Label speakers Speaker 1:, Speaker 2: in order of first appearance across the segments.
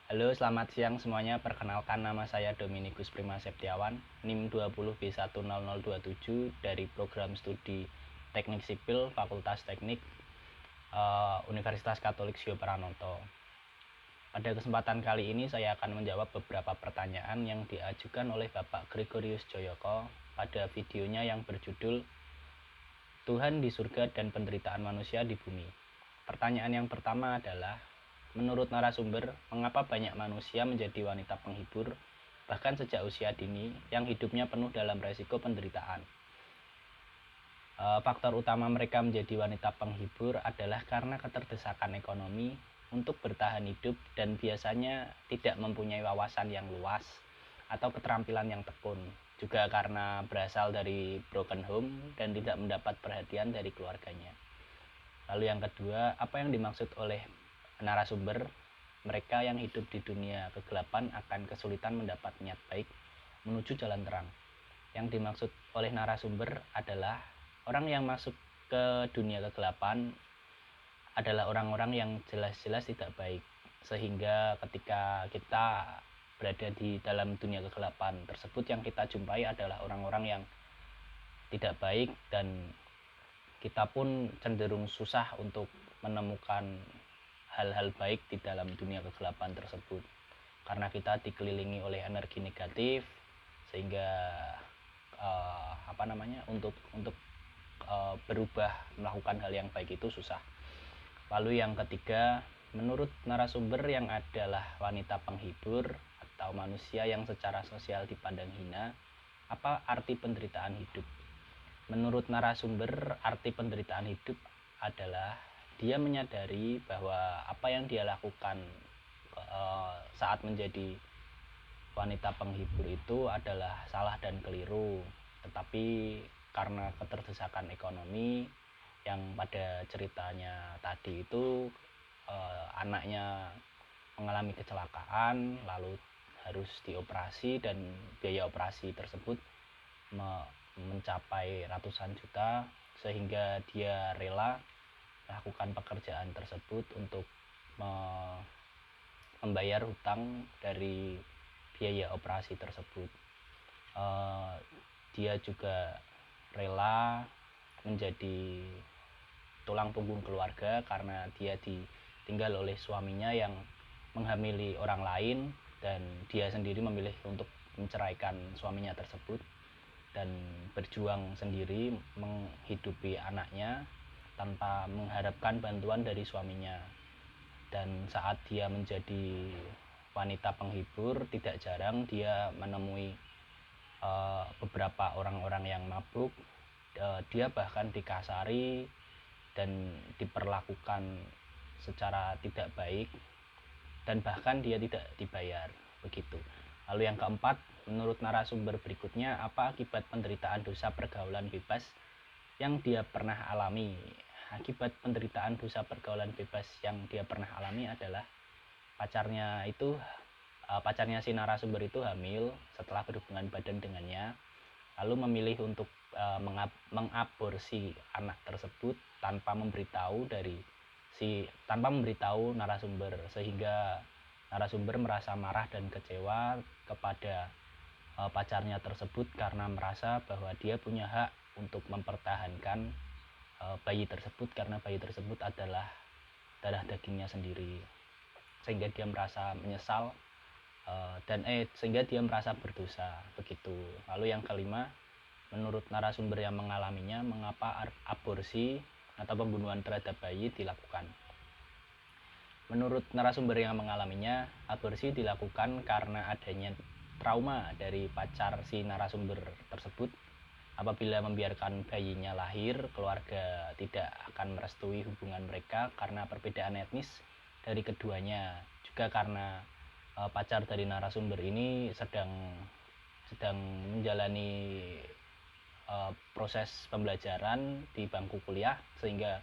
Speaker 1: Halo, selamat siang semuanya. Perkenalkan nama saya Dominikus Prima Septiawan, NIM 20B10027 dari program studi Teknik Sipil Fakultas Teknik Universitas Katolik Sio Pranoto. Pada kesempatan kali ini saya akan menjawab beberapa pertanyaan yang diajukan oleh Bapak Gregorius Joyoko pada videonya yang berjudul Tuhan di Surga dan Penderitaan Manusia di Bumi. Pertanyaan yang pertama adalah, menurut narasumber, mengapa banyak manusia menjadi wanita penghibur, bahkan sejak usia dini, yang hidupnya penuh dalam resiko penderitaan? Faktor utama mereka menjadi wanita penghibur adalah karena keterdesakan ekonomi untuk bertahan hidup dan biasanya tidak mempunyai wawasan yang luas atau keterampilan yang tekun. Juga karena berasal dari broken home dan tidak mendapat perhatian dari keluarganya. Lalu yang kedua, apa yang dimaksud oleh narasumber? Mereka yang hidup di dunia kegelapan akan kesulitan mendapat niat baik menuju jalan terang. Yang dimaksud oleh narasumber adalah orang yang masuk ke dunia kegelapan adalah orang-orang yang jelas-jelas tidak baik. Sehingga ketika kita berada di dalam dunia kegelapan tersebut, yang kita jumpai adalah orang-orang yang tidak baik, dan kita pun cenderung susah untuk menemukan hal-hal baik di dalam dunia kegelapan tersebut, karena kita dikelilingi oleh energi negatif, sehingga untuk berubah melakukan hal yang baik itu susah. Lalu yang ketiga, menurut narasumber yang adalah wanita penghibur atau manusia yang secara sosial dipandang hina, apa arti penderitaan hidup? Menurut narasumber, arti penderitaan hidup adalah dia menyadari bahwa apa yang dia lakukan saat menjadi wanita penghibur itu adalah salah dan keliru, tetapi karena keterdesakan ekonomi yang pada ceritanya tadi itu, anaknya mengalami kecelakaan lalu harus dioperasi, dan biaya operasi tersebut mencapai ratusan juta, sehingga dia rela melakukan pekerjaan tersebut untuk membayar hutang dari biaya operasi tersebut. Dia juga rela menjadi tulang punggung keluarga karena dia ditinggal oleh suaminya yang menghamili orang lain, dan dia sendiri memilih untuk menceraikan suaminya tersebut dan berjuang sendiri menghidupi anaknya tanpa mengharapkan bantuan dari suaminya. Dan saat dia menjadi wanita penghibur, tidak jarang dia menemui beberapa orang-orang yang mabuk. Dia bahkan dikasari dan diperlakukan secara tidak baik, dan bahkan dia tidak dibayar, begitu. Lalu yang keempat, menurut narasumber berikutnya, apa akibat penderitaan dosa pergaulan bebas yang dia pernah alami? Akibat penderitaan dosa pergaulan bebas yang dia pernah alami adalah pacarnya si narasumber itu hamil setelah berhubungan badan dengannya, lalu memilih untuk mengaborsi anak tersebut tanpa memberitahu narasumber, sehingga narasumber merasa marah dan kecewa kepada pacarnya tersebut karena merasa bahwa dia punya hak untuk mempertahankan bayi tersebut, karena bayi tersebut adalah darah dagingnya sendiri, sehingga dia merasa menyesal sehingga dia merasa berdosa, begitu. Lalu yang kelima, menurut narasumber yang mengalaminya, mengapa aborsi atau pembunuhan terhadap bayi dilakukan? Menurut narasumber yang mengalaminya, aborsi dilakukan karena adanya trauma dari pacar si narasumber tersebut. Apabila membiarkan bayinya lahir, keluarga tidak akan merestui hubungan mereka karena perbedaan etnis dari keduanya. Juga karena pacar dari narasumber ini sedang menjalani proses pembelajaran di bangku kuliah, sehingga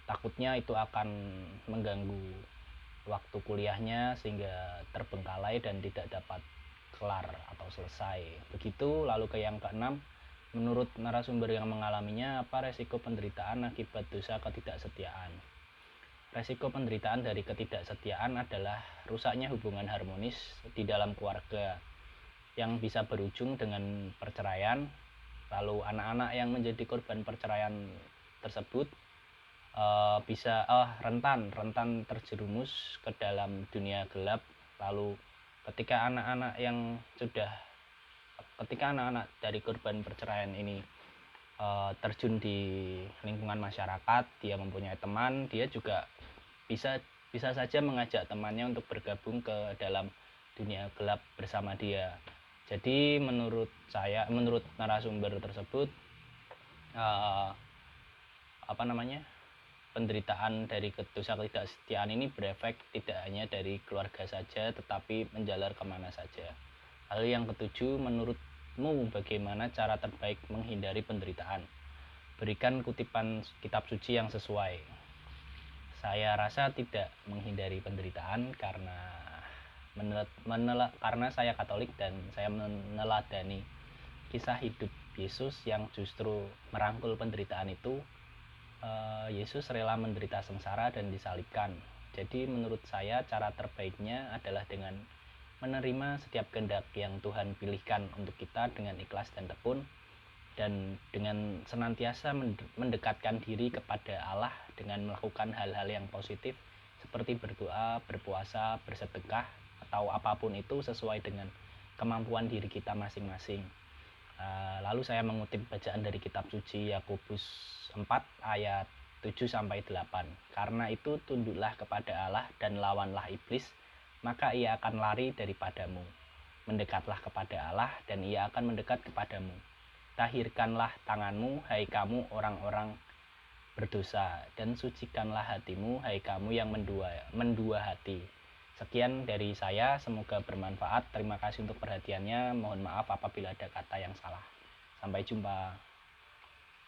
Speaker 1: takutnya itu akan mengganggu waktu kuliahnya sehingga terbengkalai dan tidak dapat kelar atau selesai, begitu. Lalu ke yang keenam, menurut narasumber yang mengalaminya, apa resiko penderitaan akibat dosa ketidaksetiaan? Resiko penderitaan dari ketidaksetiaan adalah rusaknya hubungan harmonis di dalam keluarga yang bisa berujung dengan perceraian. Lalu anak-anak yang menjadi korban perceraian tersebut bisa rentan terjerumus ke dalam dunia gelap. Lalu ketika anak-anak dari korban perceraian ini terjun di lingkungan masyarakat, dia mempunyai teman, dia juga bisa saja mengajak temannya untuk bergabung ke dalam dunia gelap bersama dia. Jadi menurut narasumber tersebut, penderitaan dari dosa ketidaksetiaan ini berefek tidak hanya dari keluarga saja, tetapi menjalar kemana saja. Lalu yang ketujuh, menurutmu bagaimana cara terbaik menghindari penderitaan? Berikan kutipan kitab suci yang sesuai. Saya rasa tidak menghindari penderitaan karena saya Katolik dan saya meneladani kisah hidup Yesus yang justru merangkul penderitaan itu. Yesus rela menderita sengsara dan disalibkan. Jadi menurut saya cara terbaiknya adalah dengan menerima setiap kehendak yang Tuhan pilihkan untuk kita dengan ikhlas dan tekun, dan dengan senantiasa mendekatkan diri kepada Allah dengan melakukan hal-hal yang positif seperti berdoa, berpuasa, bersedekah, atau apapun itu sesuai dengan kemampuan diri kita masing-masing. Lalu saya mengutip bacaan dari kitab suci Yakobus 4 ayat 7-8. Karena itu tunduklah kepada Allah dan lawanlah iblis, maka ia akan lari daripadamu. Mendekatlah kepada Allah dan ia akan mendekat kepadamu. Tahirkanlah tanganmu, hai kamu orang-orang berdosa, dan sucikanlah hatimu, hai kamu yang mendua hati. Sekian dari saya, semoga bermanfaat. Terima kasih untuk perhatiannya. Mohon maaf apabila ada kata yang salah. Sampai jumpa.